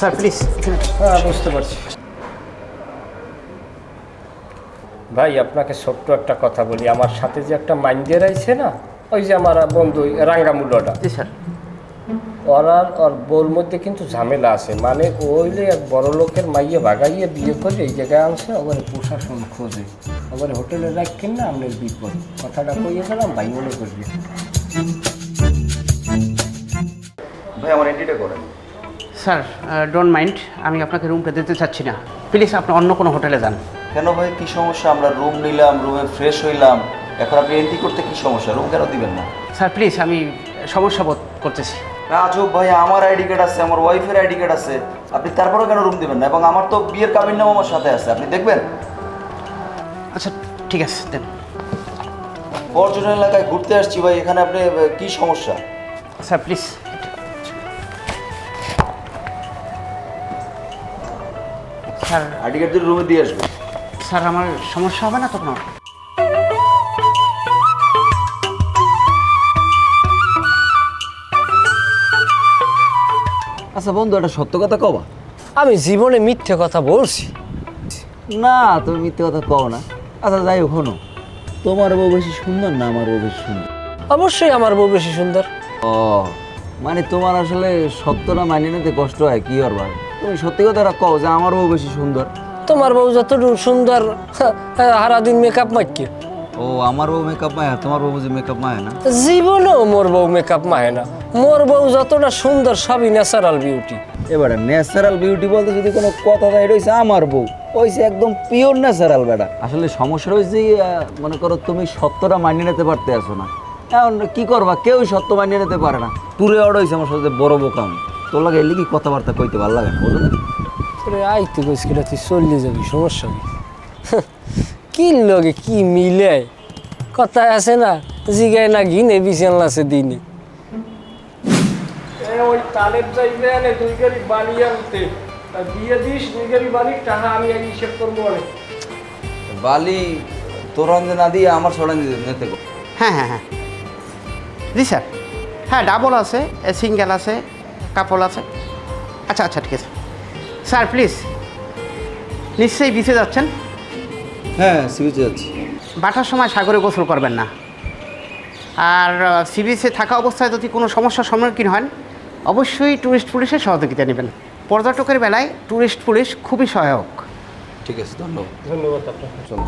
Sir please. হ্যাঁ, বুঝতে পারছি। ভাই আপনাকে ছোট্ট একটা কথা বলি, আমার সাথে যে একটা মাইন্ডের আইছে না, ওই যে আমার বন্ধু রাঙ্গামূল্যটা, জি স্যার। ওর বউর মধ্যে কিন্তু ঝামেলা আছে। মানে ওইলে এক বড় লোকের মাইয়ে ভাগাইয়ে বিয়ে করে এই জায়গায় আনছে, ওখানে প্রশাসন খোঁজে, ওখানে হোটেলে রাখেন না, আপনার বিপদ। কথাটা কইয়ে গেলাম, ভাই মনে করবে। ভাই আমার এন্ট্রিটা করেন। স্যার ডোন্ট মাইন্ড, আমি আপনাকে রুমটা দিতে চাচ্ছি না, প্লিজ আপনি অন্য কোনো হোটেলে যান। কেন ভাই, কি সমস্যা? আমরা রুম নিলাম, রুমে ফ্রেশ হইলাম, এখন আপনি এন্ট্রি করতে কি সমস্যা? রুম কেন দিবেন না? স্যার প্লিজ, আমি সমস্যা বোধ করতেছি। রাজব ভাই, আমার আইডি কার্ড আছে, আমার ওয়াইফের আইডি কার্ড আছে, আপনি তারপরেও কেন রুম দিবেন না? এবং আমার তো বিয়ের কাবিন নাম আমার সাথে আছে, আপনি দেখবেন। আচ্ছা ঠিক আছে দেন। পর্যটন এলাকায় ঘুরতে আসছি ভাই, এখানে আপনি কি সমস্যা? Sir please. Sir ID card দিয়ে রুমে দিয়ে আসবে। স্যার আমার সমস্যা হবে না তো কোনো? আচ্ছা বন্ধু, একটা সত্য কথা কবা। আমি জীবনে মিথ্যে কথা বলছি? না, তুমি মিথ্যে কথা কও না। আচ্ছা যাই হোক, শোনো, তোমার বউ বেশি সুন্দর না আমার বউ বেশি সুন্দর? অবশ্যই আমার বউ বেশি সুন্দর। ও মানে তোমার আসলে সত্যটা মানিয়ে নিতে কষ্ট হয়, কি করবা? তুমি সত্যি কথাটা কও যে আমার বউ বেশি সুন্দর। তোমার বউ যতটুকু সুন্দর, সারাদিন মেকআপ মাইকে। ও আমার বউ মেকআপ মায়, তোমার বউ বুঝি মেকআপ মায় না? জীবনেও মোর বউ মেকআপ মাহে না। মোর বউ যতটা সুন্দর, সবই ন্যাচারাল বিউটি। এবারে ন্যাচারাল বিউটি বলতে যদি কোনো কথা তাই রয়েছে, আমার বউ ওইছে একদম পিওর ন্যাচারাল বেটা। আসলে সমস্যা রয়েছে, মনে করো তুমি সত্যটা মানিয়ে নিতে পারতে আসো না। এখন কি করবা, কেউ সত্য মানিয়ে নিতে পারে না। পুরো অর্ড হয়েছে আমার সাথে বড় বোকা আমি। তোর লাগে এলে কি কথাবার্তা কইতে ভালো লাগে না, বুঝো না? আইতে কইস কিনা, তুই চললে যাবি, সমস্যা কি? কি লগে কি মিলে কথা আছে না, জিগায় না ঘিনে বিছাল আছে দিনে। ওই তালের যাইবে না, 2 গাড়ি বালি আনতে দিয়ে দিস, 2 গাড়ি বালির টাকা আমি আগে হিসেব করবো। বালি তোর রঞ্জে না দিয়ে আমার সরান নিতে গো। হ্যাঁ হ্যাঁ হ্যাঁ জি স্যার। হ্যাঁ ডাবল আছে, সিঙ্গেল আছে, কাপল আছে। আচ্ছা আচ্ছা ঠিক আছে স্যার। প্লিজ নিশ্চয়ই বিচে যাচ্ছেন? হ্যাঁ সিবিচে যাচ্ছি। বাটার সময় সাগরে গোসল করবেন না। আর সি বিচে থাকা অবস্থায় যদি কোনো সমস্যার সম্মুখীন হন, অবশ্যই ট্যুরিস্ট পুলিশের সহযোগিতা নেবেন। পর্যটকের বেলায় ট্যুরিস্ট পুলিশ খুবই সহায়ক। ঠিক আছে, ধন্যবাদ। ধন্যবাদ আপনাকে। চলো।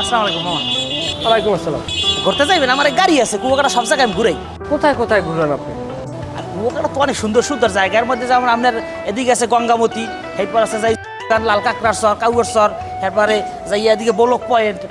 আসসালামু আলাইকুম মামা। ওয়ালাইকুম আসসালাম। ঘুরতে যাইবেন? আমার এক গাড়ি আছে, কুয়াকাটা সব জায়গায় আমি ঘুরাই। কোথায় কোথায় ঘুরেন আপনি? আর কুয়াকাটা তো অনেক সুন্দর সুন্দর জায়গার মধ্যে, যেমন আপনার এদিকে আছে গঙ্গামতি, এরপর আছে যাই লাল কাঁকড়ার চর, কাউয়ার চর, এরপরে যাই এদিকে বলক পয়েন্ট,